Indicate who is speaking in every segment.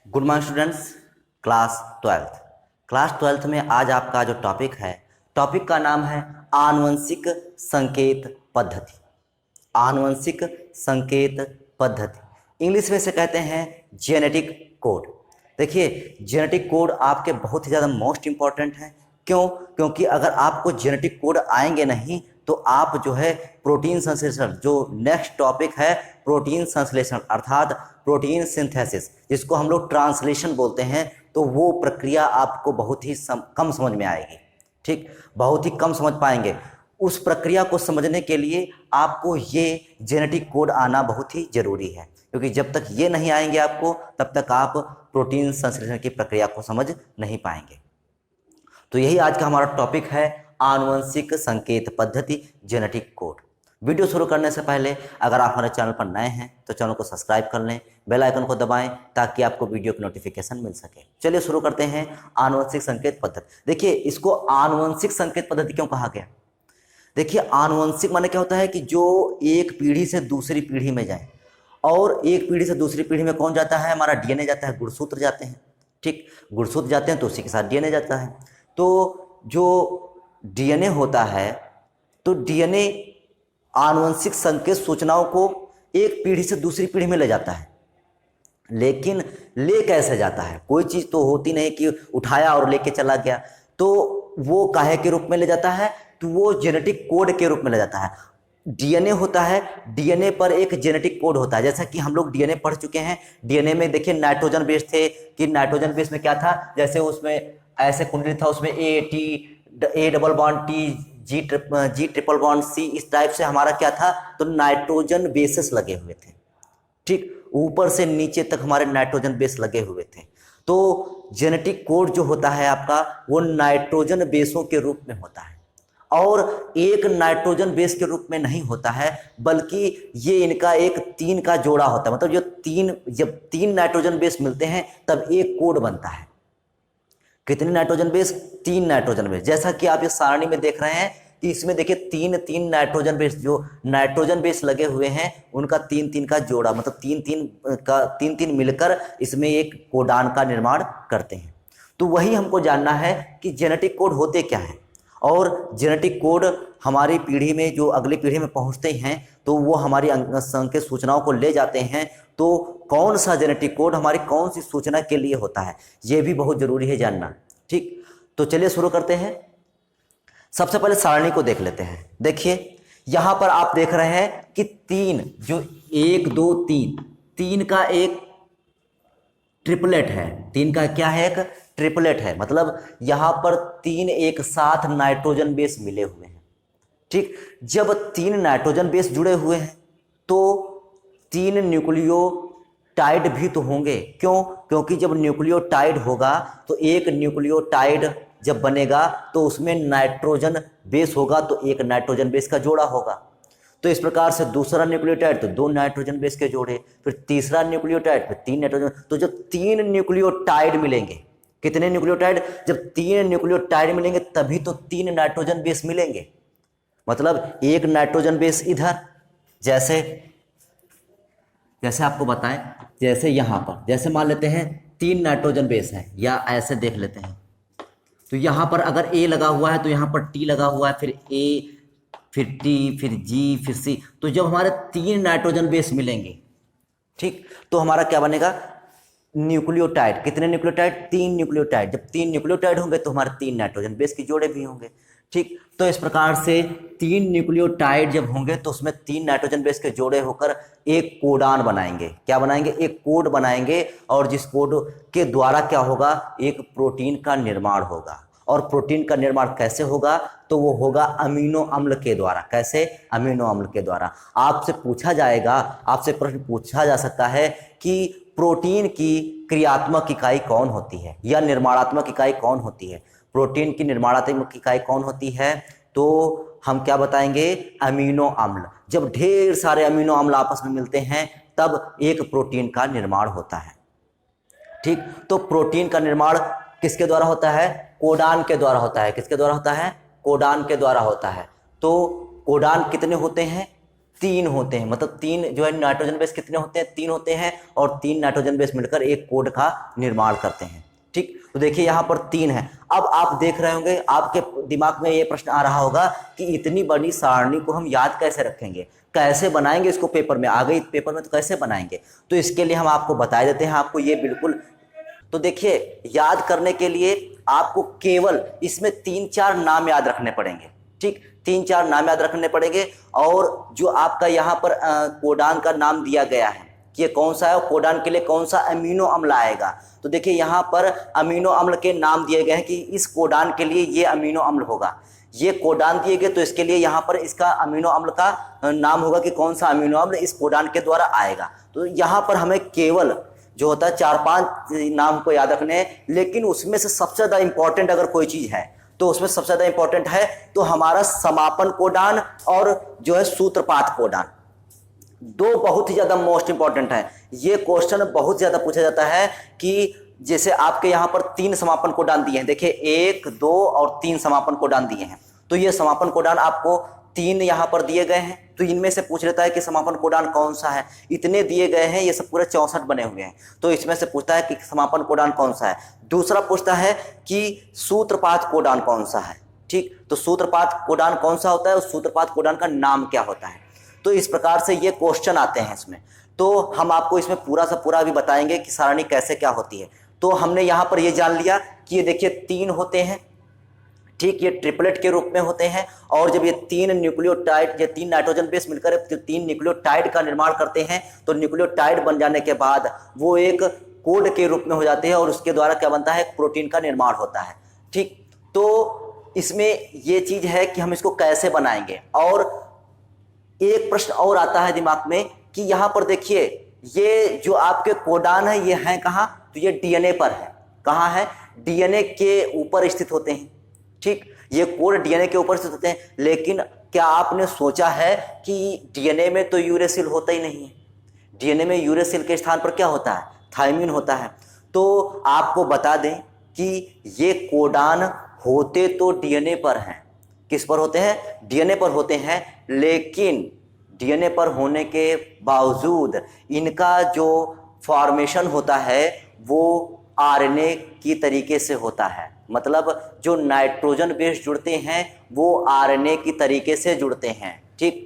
Speaker 1: Good morning students. Class twelfth में आज आपका जो टॉपिक है, टॉपिक का नाम है आनुवंशिक संकेत पद्धति। आनुवंशिक संकेत पद्धति इंग्लिश में से कहते हैं जेनेटिक कोड। देखिए, जेनेटिक कोड आपके बहुत ही ज़्यादा मोस्ट इम्पॉर्टेंट है। क्यों? क्योंकि अगर आपको जेनेटिक कोड आएंगे नहीं तो आप जो है प्रोटीन संश्लेषण, जो नेक्स्ट टॉपिक है प्रोटीन संश्लेषण अर्थात प्रोटीन सिंथेसिस, जिसको हम लोग ट्रांसलेशन बोलते हैं, तो वो प्रक्रिया आपको बहुत ही कम समझ में आएगी। ठीक, बहुत ही कम समझ पाएंगे। उस प्रक्रिया को समझने के लिए आपको ये जेनेटिक कोड आना बहुत ही जरूरी है, क्योंकि जब तक ये नहीं आएंगे आपको, तब तक आप प्रोटीन संश्लेषण की प्रक्रिया को समझ नहीं पाएंगे। तो यही आज का हमारा टॉपिक है, आनुवंशिक संकेत पद्धति, जेनेटिक कोड। वीडियो शुरू करने से पहले अगर आप हमारे चैनल पर नए हैं तो चैनल को सब्सक्राइब कर लें, बेल आइकन को दबाएं ताकि आपको वीडियो की नोटिफिकेशन मिल सके। चलिए शुरू करते हैं आनुवंशिक संकेत पद्धति। देखिए, इसको आनुवंशिक संकेत पद्धति क्यों कहा गया? देखिए, आनुवंशिक माने क्या होता है कि जो एक पीढ़ी से दूसरी पीढ़ी में जाए, और एक पीढ़ी से दूसरी पीढ़ी में कौन जाता है? हमारा डीएनए जाता है, गुणसूत्र जाते हैं। ठीक, गुणसूत्र जाते हैं तो उसी के साथ डीएनए जाता है। तो जो डीएनए होता है, तो डीएनए आनुवंशिक संकेत सूचनाओं को एक पीढ़ी से दूसरी पीढ़ी में ले जाता है। लेकिन ले कैसे जाता है? कोई चीज़ तो होती नहीं कि उठाया और लेके चला गया। तो वो काहे के रूप में ले जाता है? तो वो जेनेटिक कोड के रूप में ले जाता है। डीएनए होता है, डीएनए पर एक जेनेटिक कोड होता है। जैसा कि हम लोग डीएनए पढ़ चुके हैं, डीएनए में देखिए नाइट्रोजन बेस थे, कि नाइट्रोजन बेस में क्या था, जैसे उसमें ऐसे कुंडली था, उसमें A double bond T, G triple bond C, इस टाइप से हमारा क्या था, तो नाइट्रोजन बेसेस लगे हुए थे। ठीक, ऊपर से नीचे तक हमारे नाइट्रोजन बेस लगे हुए थे। तो जेनेटिक कोड जो होता है आपका, वो नाइट्रोजन बेसों के रूप में होता है, और एक नाइट्रोजन बेस के रूप में नहीं होता है, बल्कि ये इनका एक तीन का जोड़ा होता है। मतलब जब तीन नाइट्रोजन बेस मिलते हैं तब एक कोड बनता है। कितने नाइट्रोजन बेस? तीन नाइट्रोजन बेस। जैसा कि आप इस सारणी में देख रहे हैं कि इसमें देखिए तीन तीन नाइट्रोजन बेस, जो नाइट्रोजन बेस लगे हुए हैं उनका तीन तीन का जोड़ा, मतलब तीन तीन मिलकर इसमें एक कोडान का निर्माण करते हैं। तो वही हमको जानना है कि जेनेटिक कोड होते क्या है, और जेनेटिक कोड हमारी पीढ़ी में, जो अगली पीढ़ी में पहुंचते हैं तो वो हमारी संकेत सूचनाओं को ले जाते हैं। तो कौन सा जेनेटिक कोड हमारी कौन सी सूचना के लिए होता है, ये भी बहुत जरूरी है जानना। ठीक, तो चलिए शुरू करते हैं। सबसे पहले सारणी को देख लेते हैं। देखिए, यहां पर आप देख रहे हैं कि तीन, जो एक दो तीन, तीन का एक ट्रिपलेट है। तीन का क्या है? एक ट्रिपलेट है। मतलब यहां पर तीन एक साथ नाइट्रोजन बेस मिले हुए हैं। ठीक, जब तीन नाइट्रोजन बेस जुड़े हुए हैं तो तीन न्यूक्लियोटाइड भी तो होंगे। क्यों? क्योंकि जब न्यूक्लियोटाइड होगा तो एक न्यूक्लियोटाइड जब बनेगा तो उसमें नाइट्रोजन बेस होगा, तो एक नाइट्रोजन बेस का जोड़ा होगा। तो इस प्रकार से दूसरा न्यूक्लियोटाइड तो दो नाइट्रोजन बेस के जोड़े, फिर तीसरा न्यूक्लियोटाइड, फिर तीन नाइट्रोजन। तो जब तीन न्यूक्लियोटाइड मिलेंगे, कितने न्यूक्लियोटाइड? जब तीन न्यूक्लियोटाइड मिलेंगे तभी तो तीन नाइट्रोजन बेस मिलेंगे। मतलब एक नाइट्रोजन बेस इधर, जैसे जैसे आपको बताएं, जैसे यहां पर, जैसे मान लेते हैं तीन नाइट्रोजन बेस हैं, या ऐसे देख लेते हैं, तो यहां पर अगर ए लगा हुआ है तो यहां पर टी लगा हुआ है, फिर ए, फिर टी, फिर जी, फिर सी। तो जब हमारे तीन नाइट्रोजन बेस मिलेंगे, ठीक, तो हमारा क्या बनेगा? न्यूक्लियोटाइड। कितने न्यूक्लियोटाइड? तीन न्यूक्लियोटाइड। जब तीन न्यूक्लियोटाइड होंगे तो हमारे तीन नाइट्रोजन बेस के जोड़े भी होंगे। ठीक, तो इस प्रकार से तीन न्यूक्लियोटाइड जब होंगे तो उसमें तीन नाइट्रोजन बेस के जोड़े होकर एक कोडान बनाएंगे। क्या बनाएंगे? एक कोड बनाएंगे, और जिस कोड के द्वारा क्या होगा? एक प्रोटीन का निर्माण होगा। और प्रोटीन का निर्माण कैसे होगा? तो वो होगा अमीनो अम्ल के द्वारा। कैसे? अमीनो अम्ल के द्वारा। आपसे पूछा जाएगा, आपसे प्रश्न पूछा जा सकता है कि प्रोटीन की क्रियात्मक इकाई कौन होती है, या निर्माणात्मक इकाई कौन होती है? प्रोटीन की निर्माणात्मक इकाई कौन होती है? तो हम क्या बताएंगे? अमीनो अम्ल। जब ढेर सारे अमीनो अम्ल आपस में मिलते हैं तब एक प्रोटीन का निर्माण होता है। ठीक, तो प्रोटीन का निर्माण किसके द्वारा होता है? कोडान के द्वारा होता है। किसके द्वारा होता है? कोडान के द्वारा होता है। तो कोडान कितने होते हैं? तीन होते हैं, मतलब तीन जो है नाइट्रोजन बेस कितने होते हैं, तीन होते हैं, और तीन नाइट्रोजन बेस मिलकर एक कोड का निर्माण करते हैं। ठीक, तो देखिए यहाँ पर तीन है। अब आप देख रहे होंगे, आपके दिमाग में ये प्रश्न आ रहा होगा कि इतनी बड़ी सारणी को हम याद कैसे रखेंगे, कैसे बनाएंगे इसको पेपर में, आ गई पेपर में तो कैसे बनाएंगे। तो इसके लिए हम आपको बता देते हैं, आपको ये बिल्कुल, तो देखिए याद करने के लिए आपको केवल इसमें 3-4 नाम याद रखने पड़ेंगे। ठीक, 3-4 नाम याद रखने पड़ेंगे, और जो आपका यहाँ पर कोडान का नाम दिया गया है कि ये कौन सा है, कोडान के लिए कौन सा अमीनो अम्ल आएगा। तो देखिए यहाँ पर अमीनो अम्ल के नाम दिए गए हैं कि इस कोडान के लिए ये अमीनो अम्ल होगा, ये कोडान दिए गए तो इसके लिए यहाँ पर इसका अमीनो अम्ल का नाम होगा कि कौन सा अमीनो अम्ल इस कोडान के द्वारा आएगा। तो यहाँ पर हमें केवल जो होता है 4-5 नाम को याद रखने हैं, लेकिन उसमें से सबसे ज़्यादा इंपॉर्टेंट अगर कोई चीज़ है तो उसमें सबसे ज़्यादा इंपॉर्टेंट है तो हमारा समापन कोडान और जो है सूत्रपात कोडान, दो बहुत ही ज़्यादा मोस्ट इंपॉर्टेंट है। ये क्वेश्चन बहुत ज़्यादा पूछा जाता है कि जैसे आपके यहाँ पर 3 समापन कोडान दिए हैं, देखिए 1, 2 और 3 समापन कोडान दिए हैं, तो ये समापन कोडान आपको 3 यहाँ पर दिए गए हैं, तो इनमें से पूछ लेता है कि समापन कोडान कौन सा है। इतने दिए गए हैं, ये सब पूरे 64 बने हुए हैं, तो इसमें से पूछता है कि समापन कोडान कौन सा है। दूसरा पूछता है कि सूत्रपात कोडान कौन सा है। ठीक, तो सूत्रपात कोडान कौन सा होता है और सूत्रपात कोडान का नाम क्या होता है। तो इस प्रकार से ये क्वेश्चन आते हैं इसमें, तो हम आपको इसमें पूरा सा पूरा भी बताएंगे कि सारणी कैसे क्या होती है। तो हमने यहाँ पर ये जान लिया कि ये देखिए 3 होते हैं। ठीक, ये ट्रिपलेट के रूप में होते हैं, और जब ये 3 न्यूक्लियोटाइड, ये 3 नाइट्रोजन बेस मिलकर 3 न्यूक्लियोटाइड का निर्माण करते हैं, तो न्यूक्लियोटाइड बन जाने के बाद वो एक कोड के रूप में हो जाते हैं, और उसके द्वारा क्या बनता है, प्रोटीन का निर्माण होता है। ठीक, तो इसमें ये चीज है कि हम इसको कैसे बनाएंगे। और एक प्रश्न और आता है दिमाग में कि यहाँ पर देखिए ये जो आपके कोडान है ये हैं कहाँ, तो ये डीएनए पर है। कहाँ है, डीएनए के ऊपर स्थित होते हैं। ठीक, ये कोड डीएनए के ऊपर स्थित होते हैं, लेकिन क्या आपने सोचा है कि डीएनए में तो यूरेसिल होता ही नहीं है। डीएनए में यूरेसिल के स्थान पर क्या होता है, थायमिन होता है। तो आपको बता दें कि ये कोडान होते तो डीएनए पर हैं। किस पर होते हैं, डीएनए पर होते हैं, लेकिन डीएनए पर होने के बावजूद इनका जो फॉर्मेशन होता है वो आरएनए की तरीके से होता है। मतलब जो नाइट्रोजन बेस जुड़ते हैं वो आरएनए की तरीके से जुड़ते हैं। ठीक,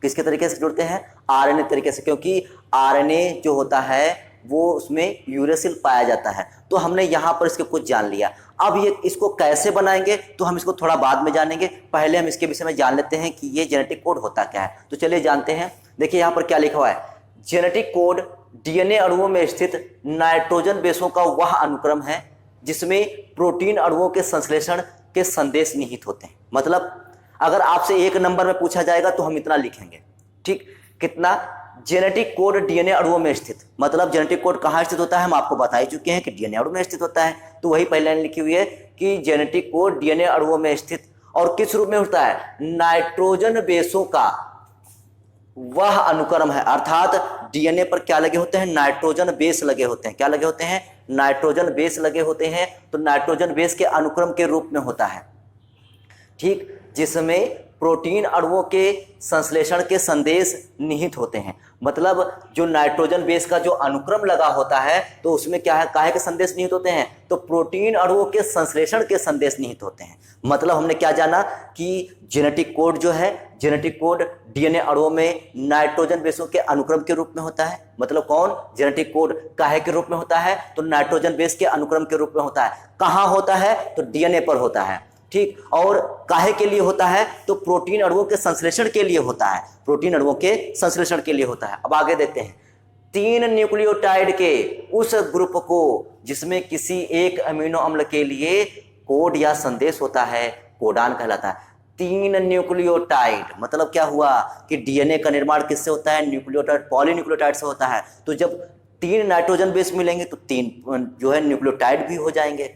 Speaker 1: किसके तरीके से जुड़ते हैं, आरएनए तरीके से, क्योंकि आरएनए जो होता है वो उसमें यूरेसिल पाया जाता है। तो हमने यहाँ पर इसके कुछ जान लिया। अब ये इसको कैसे बनाएंगे तो हम इसको थोड़ा बाद में जानेंगे, पहले हम इसके विषय में जान लेते हैं कि ये जेनेटिक कोड होता क्या है। तो चलिए जानते हैं। देखिए यहाँ पर क्या लिखा हुआ है, जेनेटिक कोड डीएनए अणुओं में स्थित नाइट्रोजन बेसों का वह अनुक्रम है जिसमें प्रोटीन अणुओं के संश्लेषण के संदेश निहित होते हैं। मतलब अगर आपसे 1 नंबर में पूछा जाएगा तो हम इतना लिखेंगे। ठीक, कितना, जेनेटिक कोड डीएनए अणुओं में स्थित, मतलब जेनेटिक कोड कहाँ स्थित होता है हम आपको बता ही चुके हैं कि डीएनए अणु में स्थित होता है। तो वही पहले लाइन लिखी हुई है कि जेनेटिक कोड डीएनए अणुओं में स्थित, और किस रूप में होता है, नाइट्रोजन बेसों का वह अनुक्रम है। अर्थात डीएनए पर क्या लगे होते हैं, नाइट्रोजन बेस लगे होते हैं। क्या लगे होते हैं, नाइट्रोजन बेस लगे होते हैं। तो नाइट्रोजन बेस के अनुक्रम के रूप में होता है। ठीक, जिसमें प्रोटीन अणुओं के संश्लेषण के संदेश निहित होते हैं। मतलब जो नाइट्रोजन बेस का जो अनुक्रम लगा होता है तो उसमें क्या है, काहे के संदेश निहित होते हैं, तो प्रोटीन अणुओं के संश्लेषण के संदेश निहित होते हैं। मतलब हमने क्या जाना कि जेनेटिक कोड जो है, जेनेटिक कोड डीएनए अणुओं में नाइट्रोजन बेसों के अनुक्रम के रूप में होता है। मतलब कौन, जेनेटिक कोड काहे के रूप में होता है, तो नाइट्रोजन बेस के अनुक्रम के रूप में होता है। कहाँ होता है, तो डीएनए पर होता है। ठीक, और काहे के लिए होता है, तो प्रोटीन अणुओं के संश्लेषण के लिए होता है। प्रोटीन अणुओं के संश्लेषण के लिए होता है। अब आगे देखते हैं, 3 न्यूक्लियोटाइड के उस ग्रुप को जिसमें किसी एक अमीनो अम्ल के लिए कोड या संदेश होता है, कोडान कहलाता है। 3 न्यूक्लियोटाइड मतलब क्या हुआ कि डीएनए का निर्माण किससे होता है, न्यूक्लियोटाइड, पॉलीन्यूक्लियोटाइड से होता है। तो जब 3 नाइट्रोजन बेस मिलेंगे तो 3 जो है न्यूक्लियोटाइड भी हो जाएंगे।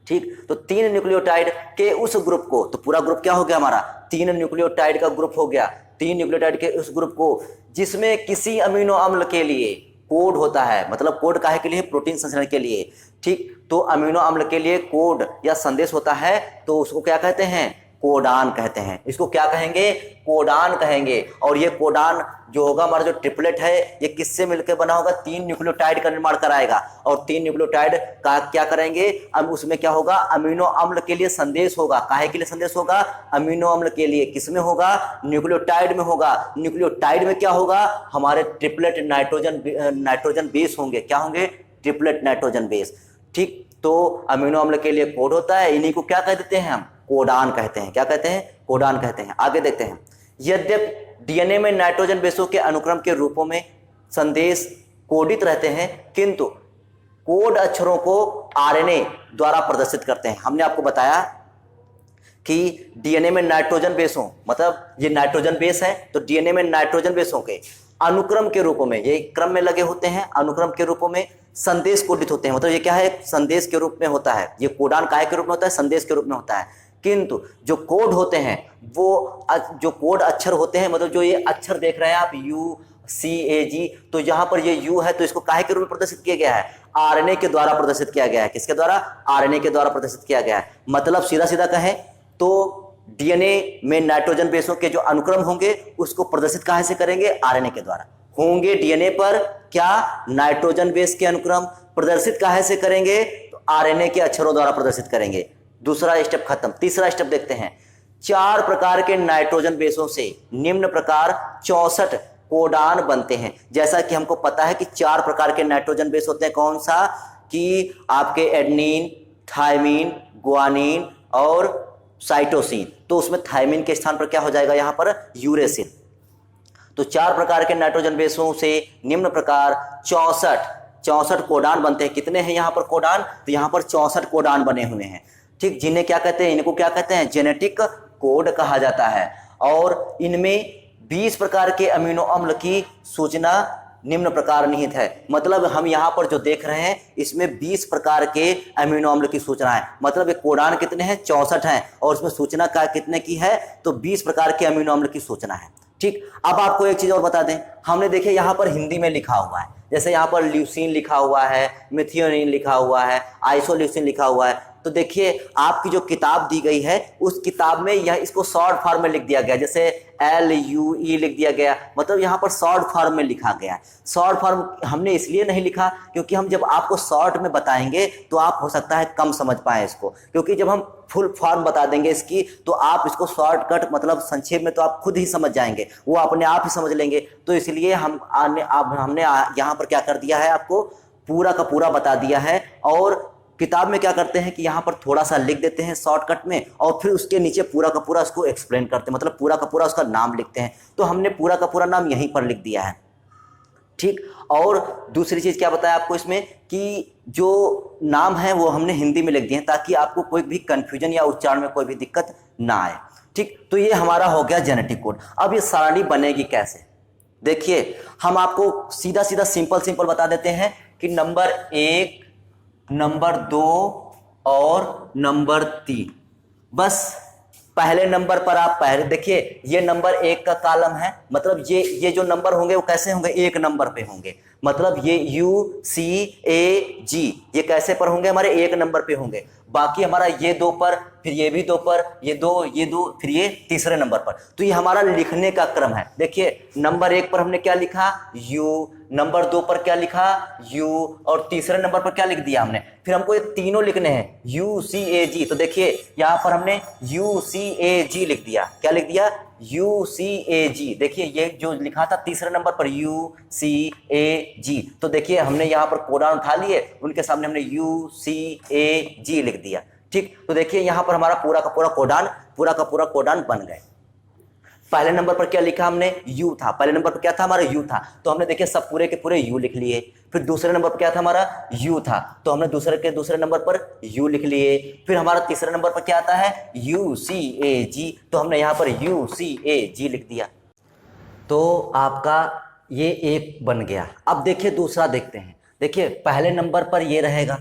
Speaker 1: ठीक, तो 3 न्यूक्लियोटाइड के उस ग्रुप को, तो पूरा ग्रुप क्या हो गया हमारा, 3 न्यूक्लियोटाइड का ग्रुप हो गया। 3 न्यूक्लियोटाइड के उस ग्रुप को जिसमें किसी अमीनो अम्ल के लिए कोड होता है। मतलब कोड काहे के लिए, प्रोटीन संश्लेषण के लिए। ठीक, तो अमीनो अम्ल के लिए कोड या संदेश होता है तो उसको क्या कहते हैं, कोडान कहते हैं। इसको क्या कहेंगे? कोडान कहेंगे। और ये कोडान जो होगा हमारा जो ट्रिपलेट है ये किससे मिलकर बना होगा? 3 न्यूक्लियोटाइड का निर्माण कराएगा। और 3 न्यूक्लियोटाइड का क्या करेंगे? अब उसमें क्या होगा? अमीनो अम्ल के लिए संदेश होगा। काहे के लिए संदेश होगा? अमीनो अम्ल के लिए। किसमें होगा? न्यूक्लियोटाइड में होगा। न्यूक्लियोटाइड में क्या होगा? हमारे ट्रिपलेट नाइट्रोजन बेस होंगे। क्या होंगे? Triplet nitrogen base. ठीक, तो अमीनो अम्ल के लिए कोड होता है, इन्हीं को क्या कह देते हैं? हम कोडान कहते हैं। क्या कहते हैं? कोडान कहते हैं। आगे देखते हैं। यद्यपि डीएनए में नाइट्रोजन बेसों के अनुक्रम के रूपों में संदेश कोडित रहते हैं, किंतु कोड अक्षरों को आरएनए द्वारा प्रदर्शित करते हैं। हमने आपको बताया कि डीएनए में नाइट्रोजन बेसों, मतलब ये नाइट्रोजन बेस है, तो डीएनए में नाइट्रोजन बेसों के अनुक्रम के रूपों में, ये क्रम में लगे होते हैं, अनुक्रम के रूपों में संदेश कोडित होते हैं। मतलब ये क्या है? संदेश के रूप में होता है। ये कोडान काय के रूप में होता है? संदेश के रूप में होता है। किंतु जो कोड होते हैं, वो जो कोड अक्षर होते हैं, मतलब जो ये अक्षर देख रहे हैं आप, यू सी ए जी, तो यहाँ पर ये यू है, तो इसको काहे के रूप में प्रदर्शित किया गया है? आरएनए के द्वारा प्रदर्शित किया गया है। किसके द्वारा? आरएनए के द्वारा प्रदर्शित किया गया है। मतलब सीधा सीधा कहें तो डीएनए में नाइट्रोजन बेसों के जो अनुक्रम होंगे उसको प्रदर्शित काहे से करेंगे? आरएनए के द्वारा होंगे। डीएनए पर क्या? नाइट्रोजन बेस के अनुक्रम प्रदर्शित काहे से करेंगे? तो आरएनए के अक्षरों द्वारा प्रदर्शित करेंगे। दूसरा स्टेप खत्म। तीसरा स्टेप देखते हैं। 4 प्रकार के नाइट्रोजन बेसों से निम्न प्रकार 64 कोडान बनते हैं। जैसा कि हमको पता है कि 4 प्रकार के नाइट्रोजन बेस होते हैं। कौन सा? कि आपके एडेनिन, थायमीन, गुआनिन और साइटोसिन। तो उसमें थायमीन के स्थान पर क्या हो जाएगा? यहाँ पर यूरेसिन। तो 4 प्रकार के नाइट्रोजन बेसों से निम्न प्रकार 64 कोडान बनते हैं। कितने हैं यहाँ पर कोडान? तो यहाँ पर 64 कोडान बने हुए हैं। ठीक, जिन्हें क्या कहते हैं? इनको क्या कहते हैं? जेनेटिक कोड कहा जाता है। और इनमें 20 प्रकार के अमीनो अम्ल की सूचना निम्न प्रकार निहित है। मतलब हम यहाँ पर जो देख रहे हैं इसमें 20 प्रकार के अमीनो अम्ल की सूचना है। मतलब ये कोडान कितने हैं? 64 हैं। और उसमें सूचना का कितने की है? तो 20 प्रकार के अमीनो अम्ल की सूचना है। ठीक, अब आपको एक चीज और बता दें। हमने देखे यहाँ पर हिंदी में लिखा हुआ है, जैसे यहाँ पर ल्यूसीन लिखा हुआ है, मिथियोनिन लिखा हुआ है, आइसोल्यूसिन लिखा हुआ है। तो देखिए आपकी जो किताब दी गई है उस किताब में यह इसको शॉर्ट फॉर्म में लिख दिया गया, जैसे LUE लिख दिया गया। मतलब यहाँ पर शॉर्ट फॉर्म में लिखा गया है। शॉर्ट फॉर्म हमने इसलिए नहीं लिखा क्योंकि हम जब आपको शॉर्ट में बताएंगे तो आप हो सकता है कम समझ पाए इसको, क्योंकि जब हम फुल फॉर्म बता देंगे इसकी तो आप इसको शॉर्टकट मतलब संक्षेप में तो आप खुद ही समझ जाएंगे, वो अपने आप ही समझ लेंगे। तो इसलिए हमने यहाँ पर क्या कर दिया है, आपको पूरा का पूरा बता दिया है। और किताब में क्या करते हैं कि यहाँ पर थोड़ा सा लिख देते हैं शॉर्टकट में और फिर उसके नीचे पूरा का पूरा उसको एक्सप्लेन करते हैं, मतलब पूरा का पूरा उसका नाम लिखते हैं। तो हमने पूरा का पूरा नाम यहीं पर लिख दिया है। ठीक, और दूसरी चीज क्या बताया आपको इसमें कि जो नाम है वो हमने हिंदी में लिख दिए हैं ताकि आपको कोई भी कंफ्यूजन या उच्चारण में कोई भी दिक्कत ना आए। ठीक, तो ये हमारा हो गया जेनेटिक कोड। अब ये सारणी बनेगी कैसे? देखिए हम आपको सीधा सीधा सिंपल बता देते हैं कि नंबर 1, नंबर 2 और नंबर 3। बस पहले नंबर पर आप पहले देखिए, ये नंबर 1 का कॉलम है, मतलब ये जो नंबर होंगे वो कैसे होंगे? 1 नंबर पे होंगे। मतलब ये UCAG ये कैसे पर होंगे? हमारे 1 नंबर पे होंगे। बाकी हमारा ये 2 पर, फिर ये भी 2 पर, ये 2, फिर ये तीसरे नंबर पर। तो ये हमारा लिखने का क्रम है। देखिए नंबर 1 पर हमने क्या लिखा? U, नंबर 2 पर क्या लिखा? U, और तीसरे नंबर पर क्या लिख दिया हमने? फिर हमको ये तीनों लिखने हैं UCAG। तो देखिए यहाँ पर हमने UCAG लिख दिया। क्या लिख दिया? UCAG। देखिए ये जो लिखा था तीसरे नंबर पर UCAG, तो देखिए हमने यहाँ पर कोडान उठा लिए, उनके सामने हमने UCAG लिख दिया। ठीक, तो देखिए यहाँ पर हमारा पूरा का पूरा कोडान बन गए। पहले नंबर पर क्या लिखा हमने? U था। पहले नंबर पर क्या था? हमारा U था। तो हमने देखिए सब पूरे के पूरे U लिख लिए। फिर दूसरे नंबर पर क्या था? हमारा U था। तो हमने दूसरे नंबर पर U लिख लिए। फिर हमारा तीसरे नंबर पर क्या आता है? UCAG। तो हमने यहाँ पर UCAG लिख दिया। तो आपका ये एक बन गया। अब देखिए दूसरा देखते हैं। देखिए पहले नंबर पर ये रहेगा।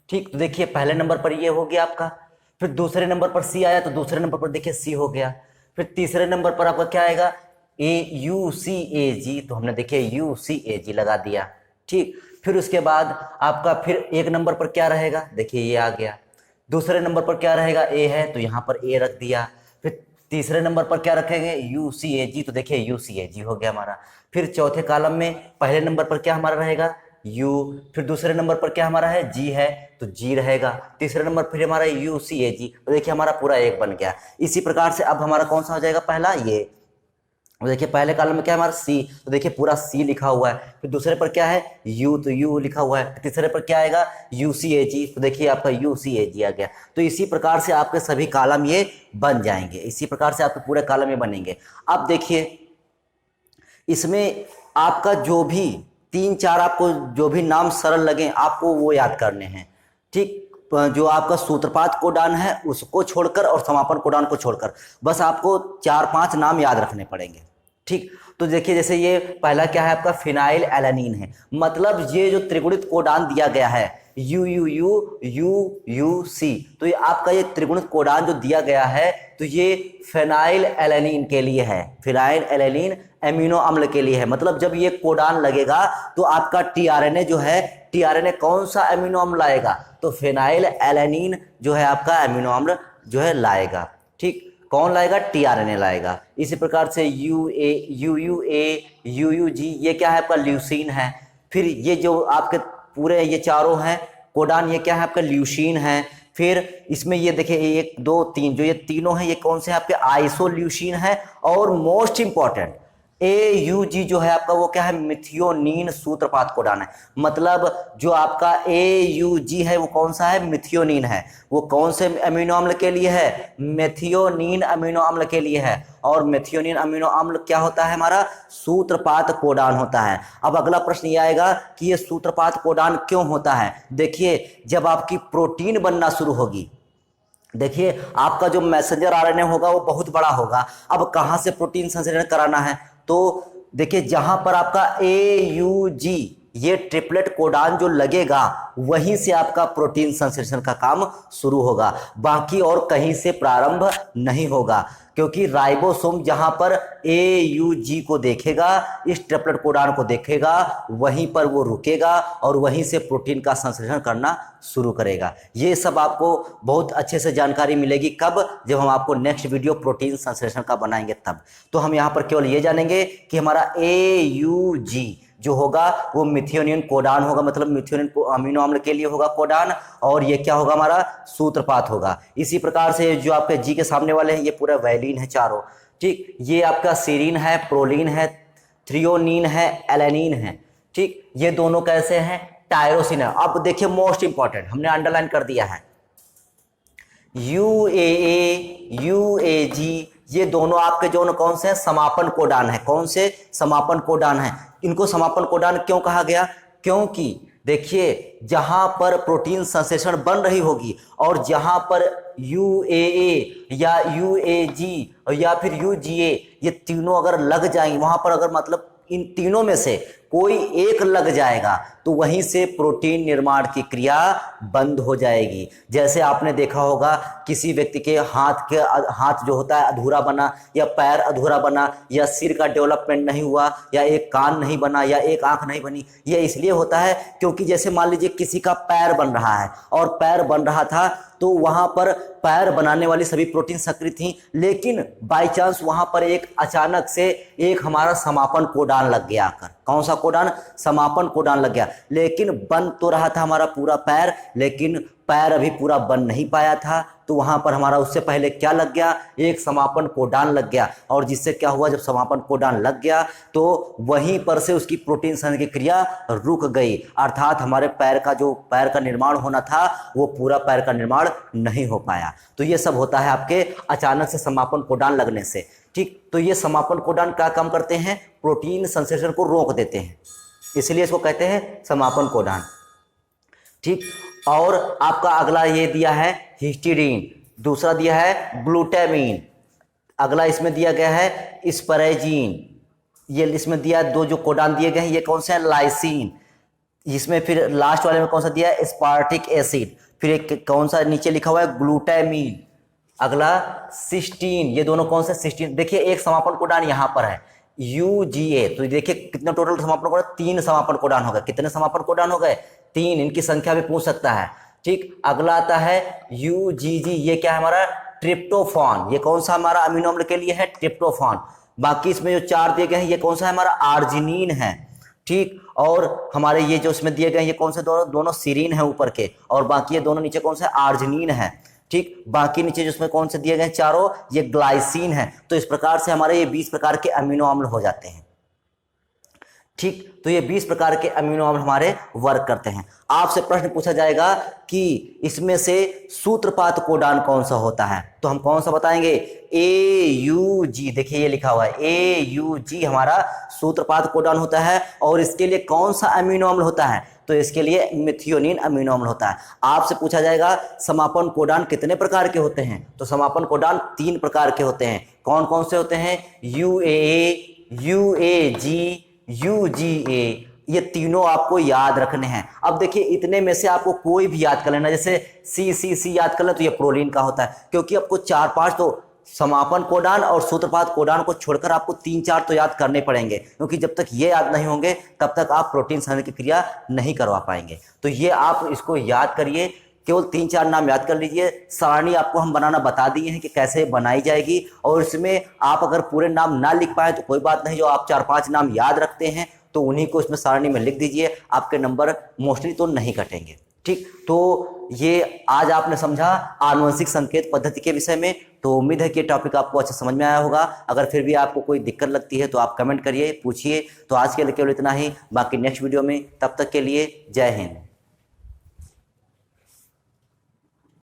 Speaker 1: ठीक, तो देखिए पहले नंबर पर ये हो गया आपका। फिर दूसरे नंबर पर C आया तो दूसरे नंबर पर देखिए C हो गया। फिर तीसरे नंबर पर आपका क्या आएगा? UCAG। तो हमने देखिए UCAG लगा दिया। ठीक, फिर उसके बाद आपका फिर 1 नंबर पर क्या रहेगा? देखिए ये आ गया। दूसरे नंबर पर क्या रहेगा? A है तो यहाँ पर A रख दिया। फिर तीसरे नंबर पर क्या रखेंगे, UCAG, तो देखिए UCAG हो गया हमारा। फिर चौथे कॉलम में पहले नंबर पर क्या हमारा रहेगा, U, फिर दूसरे नंबर पर क्या हमारा है, G है, तो G रहेगा। तीसरे नंबर फिर हमारा UCAG, तो देखिए हमारा पूरा एक बन गया। इसी प्रकार से अब हमारा कौन सा हो जाएगा, पहला ये, तो देखिए पहले कॉलम में क्या है हमारा C, तो देखिए पूरा C लिखा हुआ है। फिर दूसरे पर क्या है U, तो U लिखा हुआ है। तीसरे पर क्या आएगा, UCAG, तो देखिए आपका UCAG आ गया। तो इसी प्रकार से आपके सभी कॉलम ये बन जाएंगे, इसी प्रकार से आपके पूरे कॉलम ये बनेंगे। अब देखिए इसमें आपका जो भी 3-4 आपको जो भी नाम सरल लगे आपको वो याद करने हैं, ठीक। जो आपका सूत्रपात कोडान है उसको छोड़कर और समापन कोडान को छोड़कर बस आपको 4-5 नाम याद रखने पड़ेंगे, ठीक। तो देखिए जैसे ये पहला क्या है आपका फिनाइल एलानीन है, मतलब ये जो त्रिगुणित कोडान दिया गया है UUUUUC, तो ये आपका ये त्रिगुणित कोडान जो दिया गया है तो ये फिनाइल एलानीन के लिए है, फिनाइल एलानीन एमिनो अम्ल के लिए है। मतलब जब ये कोडान लगेगा तो आपका टीआरएनए जो है, टीआरएनए कौन सा एमिनो अम्ल लाएगा, तो फिनाइल एलानीन जो है आपका एमिनो अम्ल जो है लाएगा, ठीक। कौन लाएगा, टीआरएनए लाएगा। इसी प्रकार से UUA, UUG ये क्या है आपका ल्यूसीन है। फिर ये जो आपके पूरे ये चारों हैं कोडान, ये क्या है आपका ल्यूसीन है। फिर इसमें ये देखिए 1 2 3 जो ये तीनों हैं ये कौन से हैं आपके आइसोल्यूसीन है। और मोस्ट इंपॉर्टेंट AUG जो है आपका वो क्या है, मिथियोनीन सूत्रपात कोडान है। मतलब जो आपका AUG है वो कौन सा है, मिथियोनीन है। वो कौन से अमीनो अम्ल के लिए है, मेथियोनीन अमीनो अम्ल के लिए है। और मेथियोनीन अमीनो अम्ल क्या होता है हमारा, सूत्रपात कोडान होता है। अब अगला प्रश्न ये आएगा कि ये सूत्रपात कोडान क्यों होता है। देखिए जब आपकी प्रोटीन बनना शुरू होगी, देखिए आपका जो मैसेंजर आरएनए होगा वो बहुत बड़ा होगा। अब कहाँ से प्रोटीन संश्लेषण कराना है, तो देखिए जहां पर आपका AUG ये ट्रिपलेट कोडान जो लगेगा वहीं से आपका प्रोटीन संश्लेषण का काम शुरू होगा, बाकी और कहीं से प्रारंभ नहीं होगा। क्योंकि राइबोसोम जहां पर AUG को देखेगा, इस ट्रिपलेट कोडान को देखेगा, वहीं पर वो रुकेगा और वहीं से प्रोटीन का संश्लेषण करना शुरू करेगा। ये सब आपको बहुत अच्छे से जानकारी मिलेगी कब, जब हम आपको नेक्स्ट वीडियो प्रोटीन संश्लेषण का बनाएंगे तब। तो हम यहाँ पर केवल ये जानेंगे कि हमारा AUG जो होगा वो मिथियोनिन कोडान होगा, मतलब मिथियोनिन अमीनो अम्ल के लिए होगा कोडान। और ये क्या होगा हमारा, सूत्रपात होगा। इसी प्रकार से जो आपके जी के सामने वाले हैं ये पूरा वैलिन है चारों, ठीक। ये आपका सीरीन है, प्रोलीन है, थ्रियोनीन है, एलेनिन है, ठीक। ये दोनों कैसे हैं, टायरोसिन है। अब देखिए मोस्ट इंपॉर्टेंट हमने अंडरलाइन कर दिया है, UAA UAG ये दोनों आपके जो कौन से हैं, समापन कोडान है। कौन से, समापन कोडान है। इनको समापन कोडान क्यों कहा गया, क्योंकि देखिए जहां पर प्रोटीन संश्लेषण बन रही होगी और जहां पर UAA या UAG या फिर UGA ये तीनों अगर लग जाएंगे, वहां पर अगर मतलब इन तीनों में से कोई एक लग जाएगा तो वहीं से प्रोटीन निर्माण की क्रिया बंद हो जाएगी। जैसे आपने देखा होगा किसी व्यक्ति के हाथ जो होता है अधूरा बना, या पैर अधूरा बना, या सिर का डेवलपमेंट नहीं हुआ, या एक कान नहीं बना, या एक आंख नहीं बनी। ये इसलिए होता है क्योंकि जैसे मान लीजिए किसी का पैर बन रहा है और पैर बन रहा था तो वहां पर पैर बनाने वाली सभी प्रोटीन सक्रिय थी, लेकिन बाय चांस वहां पर एक अचानक से एक हमारा समापन कोडान लग गया आकर। कौन सा कोडान, समापन कोडान लग गया। लेकिन बन तो रहा था हमारा पूरा पैर, लेकिन पैर अभी पूरा बन नहीं पाया था, तो वहां पर हमारा उससे पहले क्या लग गया, एक समापन कोडान लग गया। और जिससे क्या हुआ, जब समापन कोडान लग गया तो वहीं पर से उसकी प्रोटीन संश्लेषण की क्रिया रुक गई, अर्थात हमारे पैर का जो पैर का निर्माण होना था वो पूरा पैर का निर्माण नहीं हो पाया। तो ये सब होता है आपके अचानक से समापन कोडान लगने से, ठीक। तो ये समापन कोडान क्या काम करते हैं, प्रोटीन संश्लेषण को रोक देते हैं, इसलिए इसको कहते हैं समापन कोडान, ठीक। और आपका अगला ये दिया है हिस्टीडीन, दूसरा दिया है ग्लूटामीन, अगला इसमें दिया गया है स्परेजीन, ये इसमें दिया दो जो कोडान दिए गए हैं ये कौन से हैं, लाइसिन। इसमें फिर लास्ट वाले में कौन सा दिया है, स्पार्टिक एसिड। फिर एक कौन सा नीचे लिखा हुआ है ग्लूटामीन, अगला सिस्टीन। ये दोनों कौन से, सिस्टीन। देखिए एक समापन कोडान यहाँ पर है UGA, तो देखिए कितने टोटल समापन कोडान, 3 समापन कोडान हो गए। कितने समापन कोडान हो गए, 3। इनकी संख्या भी पूछ सकता है, ठीक। अगला आता है UGG, ये क्या है हमारा ट्रिप्टोफान। ये कौन सा हमारा अमीनो अम्ल के लिए है? ट्रिप्टोफान। बाकी इसमें जो 4 दिए गए हैं ये कौन सा है? हमारा आर्जिनिन है, ठीक। और हमारे ये जो इसमें दिए गए हैं ये कौन से दोनों सीरीन है ऊपर के, और बाकी ये दोनों नीचे कौन सा? आर्जिनिन है, ठीक। बाकी नीचे जिसमें कौन से दिए गए हैं चारों? ये ग्लाइसिन है। तो इस प्रकार से हमारे ये 20 प्रकार के अमीनो अम्ल हो जाते हैं, ठीक। तो ये 20 प्रकार के अमीनो अम्ल हमारे वर्क करते हैं। आपसे प्रश्न पूछा जाएगा कि इसमें से सूत्रपात कोडान कौन सा होता है, तो हम कौन सा बताएंगे? AUG। देखिए ये लिखा हुआ है AUG हमारा सूत्रपात कोडान होता है। और इसके लिए कौन सा अमीनो अम्ल होता है? तो इसके लिए मेथियोनिन अमीनो अम्ल होता है। आपसे पूछा जाएगा समापन कोडान कितने प्रकार के होते हैं, तो समापन कोडान 3 प्रकार के होते हैं। कौन कौन से होते हैं? UAA, UAG, UGA। ये तीनों आपको याद रखने हैं। अब देखिए इतने में से आपको कोई भी याद कर लेना, जैसे CCC याद कर लें तो ये प्रोलीन का होता है, क्योंकि आपको 4-5 तो समापन कोडान और सूत्रपात कोडान को छोड़कर आपको 3-4 तो याद करने पड़ेंगे, क्योंकि जब तक ये याद नहीं होंगे तब तक आप प्रोटीन संश्लेषण की क्रिया नहीं करवा पाएंगे। तो ये आप इसको याद करिए, केवल 3-4 नाम याद कर लीजिए। सारणी आपको हम बनाना बता दिए हैं कि कैसे बनाई जाएगी, और इसमें आप अगर पूरे नाम ना लिख पाए तो कोई बात नहीं, जो आप 4-5 नाम याद रखते हैं तो उन्हीं को इसमें सारणी में लिख दीजिए, आपके नंबर मोस्टली तो नहीं कटेंगे, ठीक। तो ये आज आपने समझा आनुवंशिक संकेत पद्धति के विषय में। तो उम्मीद है कि ये टॉपिक आपको अच्छा समझ में आया होगा। अगर फिर भी आपको कोई दिक्कत लगती है तो आप कमेंट करिए, पूछिए। तो आज के लिए केवल इतना ही, बाकी नेक्स्ट वीडियो में, तब तक के लिए जय हिंद।